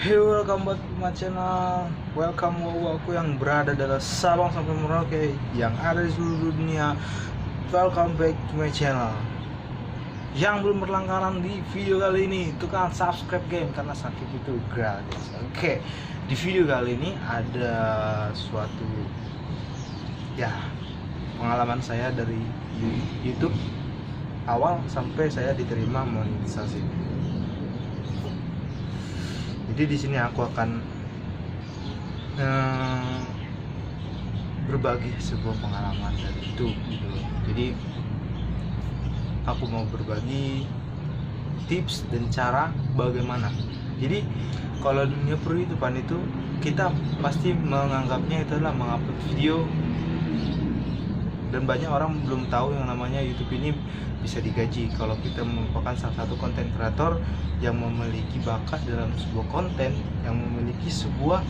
Hey, welcome back to my channel. Welcome aku yang berada dari Sabang sampai Merauke yang ada di seluruh dunia. Welcome back to my channel. Yang belum berlangganan di video kali ini, tekan subscribe game karena subscribe itu gratis. Oke, di video kali ini ada suatu pengalaman saya dari YouTube awal sampai saya diterima monetisasi. Jadi di sini aku akan berbagi sebuah pengalaman dari itu gitu. Jadi aku mau berbagi tips dan cara bagaimana. Jadi kalau dunia perhitungan itu kita pasti menganggapnya itu adalah mengupload video, dan banyak orang belum tahu yang namanya YouTube ini bisa digaji kalau kita merupakan salah satu konten kreator yang memiliki bakat dalam sebuah konten, yang memiliki sebuah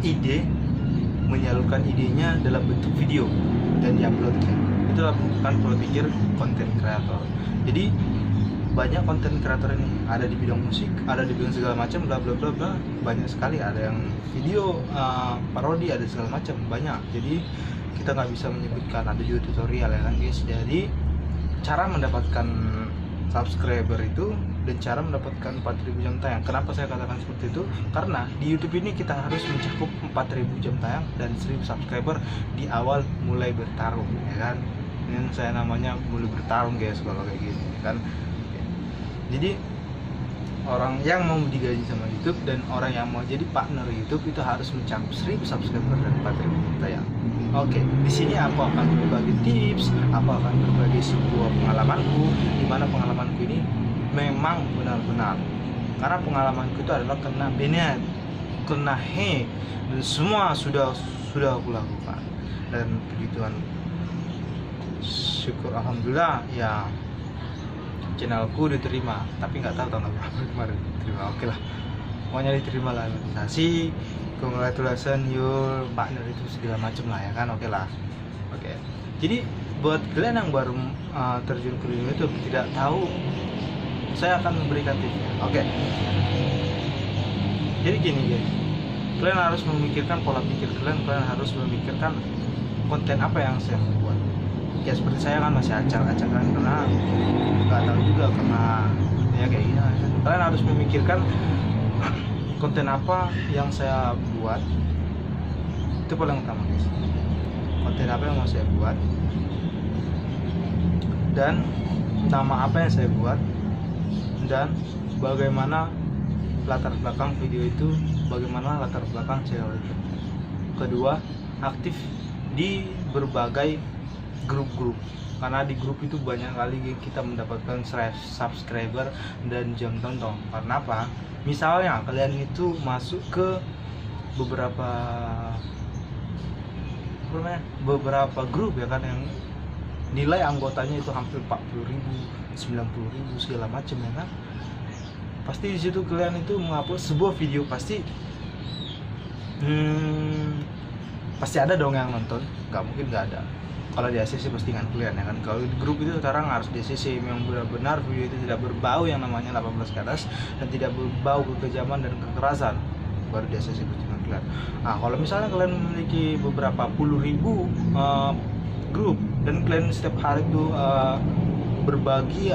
ide, menyalurkan idenya dalam bentuk video dan diuploadnya. Itulah bukan pola pikir konten kreator. Jadi banyak konten kreator ini ada di bidang musik, ada di bidang segala macam, bla bla bla bla, banyak sekali. Ada yang video parodi, ada segala macam, banyak. Jadi kita nggak bisa menyebutkan, ada juga tutorial ya kan guys. Jadi cara mendapatkan subscriber itu dan cara mendapatkan 4.000 jam tayang. Kenapa saya katakan seperti itu? Karena di YouTube ini kita harus mencakup 4.000 jam tayang dan 1.000 subscriber di awal mulai bertarung ya kan. Ini saya namanya mulai bertarung guys kalau kayak gini kan. Jadi orang yang mau digaji sama YouTube dan orang yang mau jadi partner YouTube itu harus mencakup 1.000 subscriber dan 4.000 jam tayang. Oke, di sini aku akan berbagi tips, aku akan berbagi sebuah pengalamanku, di mana pengalamanku ini memang benar-benar, karena pengalamanku itu adalah kena benet, kena dan semua sudah aku lakukan, dan begituan. Syukur alhamdulillah ya, channelku diterima, tapi nggak tahu tanggal berapa kemarin diterima. Oke lah, pokoknya diterima lah monetisasi. Congratulations your partner itu segala macam lah ya kan. Oke lah. Oke. Jadi buat kalian yang baru terjun ke dunia itu tidak tahu, saya akan memberikan tipsnya. Oke. Jadi gini guys, kalian harus memikirkan pola pikir kalian harus memikirkan konten apa yang saya buat. Ya seperti saya kan masih acak-acakan karena nggak tahu juga, karena ya kayak gini. Kalian harus memikirkan konten apa yang saya buat, itu paling utama guys. Konten apa yang mau saya buat dan nama apa yang saya buat dan bagaimana latar belakang video itu, bagaimana latar belakang channel itu. Kedua, aktif di berbagai grup-grup, karena di grup itu banyak kali kita mendapatkan subscriber dan jam tonton. Karena apa? Misalnya kalian itu masuk ke beberapa grup ya kan, yang nilai anggotanya itu hampir 40.000, 90.000 segala macam ya kan. Pasti di situ kalian itu mengupload sebuah video, pasti ada dong yang nonton, nggak mungkin nggak ada. Kalau di ACC postingan kalian ya kan. Kalau di grup itu sekarang harus di ACC yang benar-benar video itu tidak berbau yang namanya 18 ke atas dan tidak berbau kekejaman dan kekerasan, baru di ACC postingan kalian. Nah kalau misalnya kalian memiliki beberapa puluh ribu grup dan kalian setiap hari itu berbagi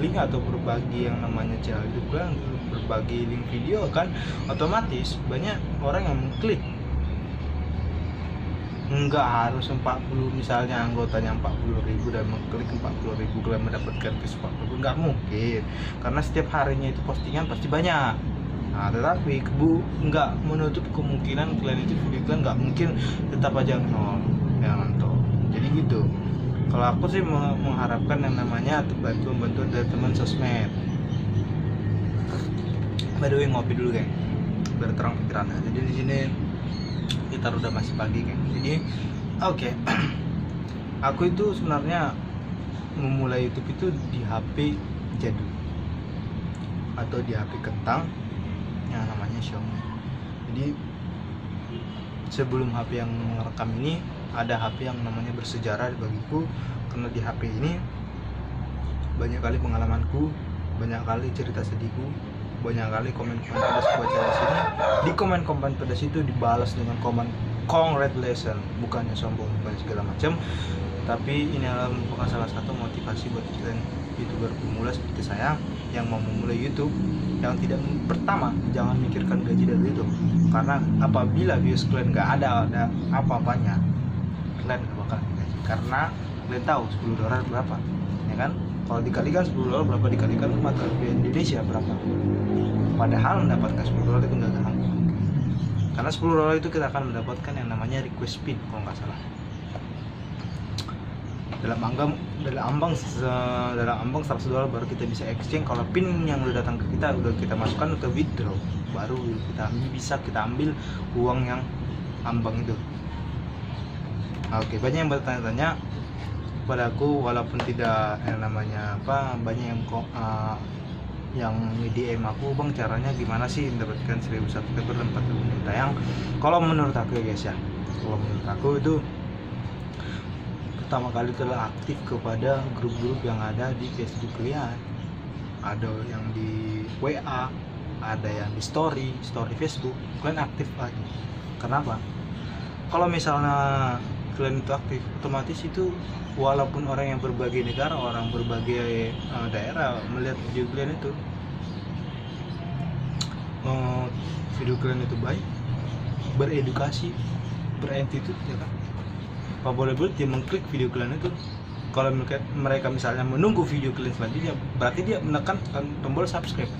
link atau berbagi yang namanya channel YouTube kalian, berbagi link video kan, otomatis banyak orang yang mengklik. Enggak harus 40, misalnya anggotanya 40.000 dan mengklik 40.000 kalian mendapatkan views 40.000, enggak mungkin, karena setiap harinya itu postingan pasti banyak. Nah tetapi enggak menutup kemungkinan kalian itu video kalian enggak mungkin tetap aja nol yang nonton. Jadi gitu. Kalau aku sih mengharapkan yang namanya bantuan dari teman sosmed. By the way, ngopi dulu geng, biar terang pikirannya. Jadi di sini kita udah masih pagi kan. Jadi oke. Aku itu sebenarnya memulai YouTube itu di HP jadul atau di HP kentang yang namanya Xiaomi. Jadi sebelum HP yang merekam ini, ada HP yang namanya bersejarah bagiku, karena di HP ini banyak kali pengalamanku, banyak kali cerita sedihku, banyak kali komen-komen pedas buat cewek sini, di komen-komen pedas itu dibalas dengan komen congratulations, bukannya sombong, bukan segala macam, tapi ini adalah merupakan salah satu motivasi buat kalian YouTuber pemula seperti saya yang mau memulai YouTube. Yang tidak, pertama, jangan mikirkan gaji dari YouTube, karena apabila views kalian nggak ada apa-apanya, kalian nggak bakal gaji, karena kalian tahu $10 berapa, ya kan? Kalau dikalikan $10 berapa, dikalikan mata rupiah Indonesia berapa, padahal mendapatkan $10 itu nggak gampang, karena $10 itu kita akan mendapatkan yang namanya request pin kalau nggak salah. Dalam ambang $100 baru kita bisa exchange. Kalau pin yang udah datang ke kita udah kita masukkan ke withdraw, baru bisa kita ambil uang yang ambang itu. Oke, banyak yang bertanya-tanya pada aku, walaupun tidak banyak yang DM aku, bang caranya gimana sih mendapatkan 1000 subscriber dan 40 menit tayang. Kalau menurut aku ya guys ya, kalau menurut aku itu pertama kali telah aktif kepada grup-grup yang ada di Facebook kalian, ada yang di WA, ada yang di story Facebook, kalian aktif lagi. Kenapa? Kalau misalnya kalian itu aktif, otomatis itu walaupun orang yang berbagai negara, orang berbagai daerah melihat video kalian itu, baik, beredukasi, berentitude, ya kan? Apa boleh dia mengklik video kalian itu. Kalau mereka misalnya menunggu video kalian selanjutnya, berarti dia menekan tombol subscribe.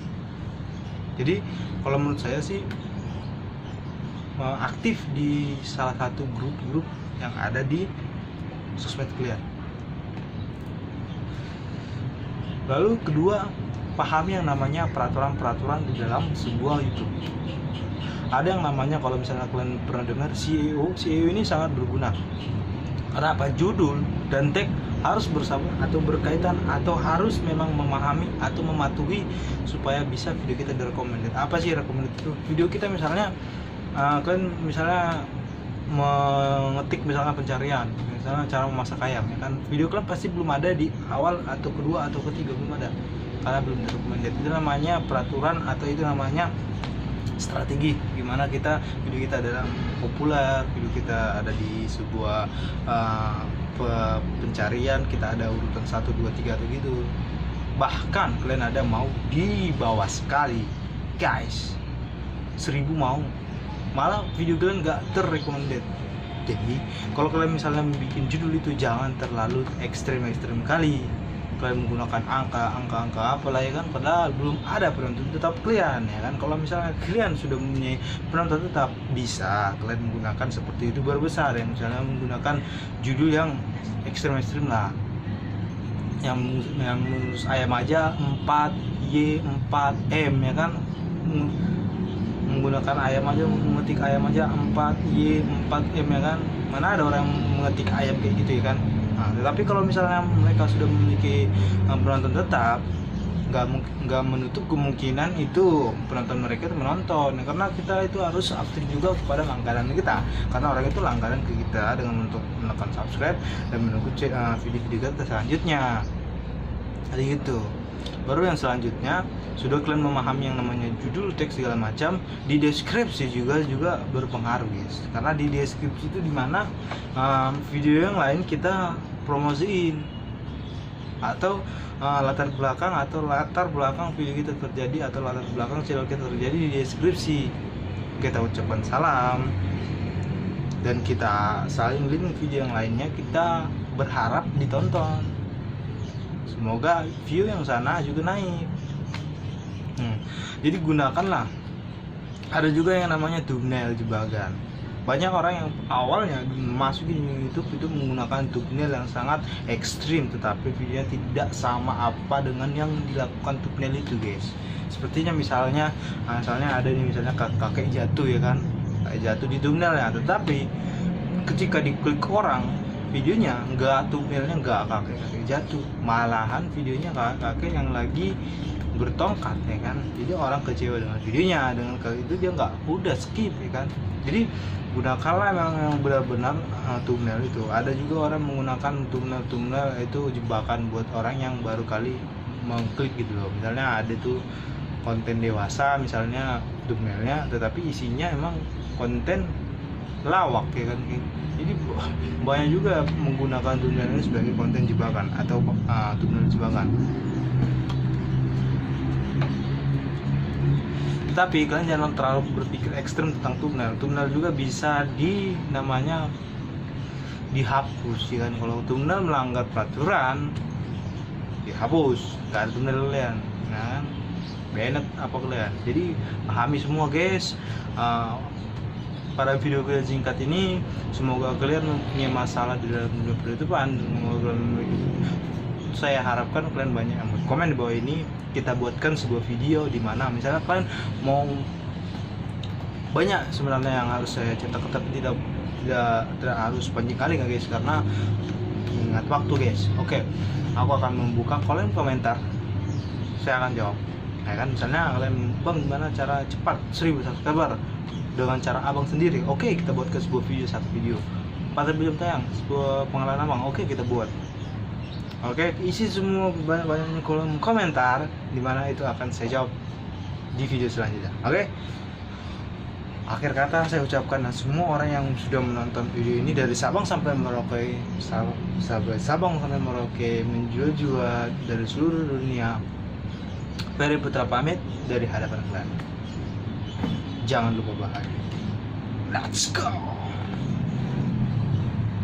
Jadi kalau menurut saya sih, aktif di salah satu grup-grup yang ada di sosmed kalian. Lalu kedua, pahami yang namanya peraturan-peraturan di dalam sebuah YouTube. Ada yang namanya, kalau misalnya kalian pernah dengar SEO ini sangat berguna. Karena apa? Judul dan tag harus bersama atau berkaitan, atau harus memang memahami atau mematuhi supaya bisa video kita direkomendasi. Apa sih recommended itu? Video kita misalnya kalian misalnya mengetik misalnya pencarian, misalnya cara memasak ayam, ya kan? Video kalian pasti belum ada di awal atau kedua atau ketiga, belum ada, karena belum direkomendasi. Itu namanya peraturan, atau itu namanya strategi gimana video kita adalah populer, video kita ada di sebuah pencarian, kita ada urutan 1, 2, 3 atau gitu. Bahkan kalian ada mau di bawah sekali guys, 1000 mau, malah video kalian nggak terrecommended. Jadi kalau kalian misalnya bikin judul itu jangan terlalu ekstrem kali. Kalian menggunakan angka apalah, ya kan, padahal belum ada penonton tetap kalian, ya kan. Kalau misalnya kalian sudah mempunyai penonton tetap, bisa kalian menggunakan seperti YouTuber besar yang misalnya menggunakan judul yang ekstrem lah, yang mengurus ayam aja 4Y4M, ya kan, menggunakan ayam aja, mengetik ayam aja 4Y4M, ya kan. Mana ada orang yang mengetik ayam kayak gitu, ya kan. Tetapi kalau misalnya mereka sudah memiliki penonton tetap, nggak menutup kemungkinan itu penonton mereka itu menonton, karena kita itu harus aktif juga kepada langganan kita, karena orang itu langganan ke kita dengan untuk menekan subscribe dan menunggu video-video kita selanjutnya. Jadi gitu. Baru yang selanjutnya, sudah kalian memahami yang namanya judul, teks segala macam, di deskripsi juga berpengaruh guys, karena di deskripsi itu dimana video yang lain kita promosiin, atau latar belakang video kita terjadi, atau latar belakang channel kita terjadi di deskripsi. Kita ucapkan salam dan kita saling link video yang lainnya, kita berharap ditonton, semoga view yang sana juga naik. Jadi gunakanlah. Ada juga yang namanya thumbnail jebakan. Banyak orang yang awalnya masuk di YouTube itu menggunakan thumbnail yang sangat ekstrim, tetapi videonya tidak sama apa dengan yang dilakukan thumbnail itu guys. Sepertinya misalnya ada nih, misalnya kakek jatuh, ya kan, jatuh di thumbnailnya, tetapi ketika diklik orang, videonya thumbnailnya nggak kakek jatuh, malahan videonya kakek yang lagi bertongkat, ya kan. Jadi orang kecewa dengan videonya, dengan itu dia udah skip, ya kan. Jadi gunakanlah yang benar-benar thumbnail itu. Ada juga orang menggunakan thumbnail itu jebakan buat orang yang baru kali mengklik gitu loh. Misalnya ada tuh konten dewasa misalnya thumbnailnya, tetapi isinya emang konten lawak ya kan. Jadi banyak juga menggunakan thumbnail ini sebagai konten jebakan atau thumbnail jebakan. Tapi kalian jangan terlalu berpikir ekstrem tentang thumbnail. Thumbnail juga bisa dihapus ya kan. Kalau thumbnail melanggar peraturan dihapus, nggak ada thumbnail kalian. Nah, banned apa kalian. Jadi pahami semua guys. Pada video singkat ini semoga kalian mempunyai masalah di dalam dunia penutupan. Saya harapkan kalian banyak yang komen di bawah ini. Kita buatkan sebuah video di mana misalnya kalian mau, banyak sebenarnya yang harus saya cetak, tapi tidak harus panjang kali nggak guys, karena ingat waktu guys. Oke, aku akan membuka kalian komentar, saya akan jawab ya kan. Misalnya kalian, bang gimana cara cepat 1000 subscriber dengan cara abang sendiri? Oke, kita buatkan sebuah video, satu video 4 video tayang, sebuah pengalaman abang. Oke, kita buat. Oke, isi semua banyak-banyaknya kolom komentar, dimana itu akan saya jawab di video selanjutnya. Oke, akhir kata saya ucapkan, dan semua orang yang sudah menonton video ini dari Sabang sampai Merauke, Sabang sampai Merauke, menjual dari seluruh dunia, Ferry Putra pamit dari hadapan kalian. Jangan lupa bahagia. Let's go.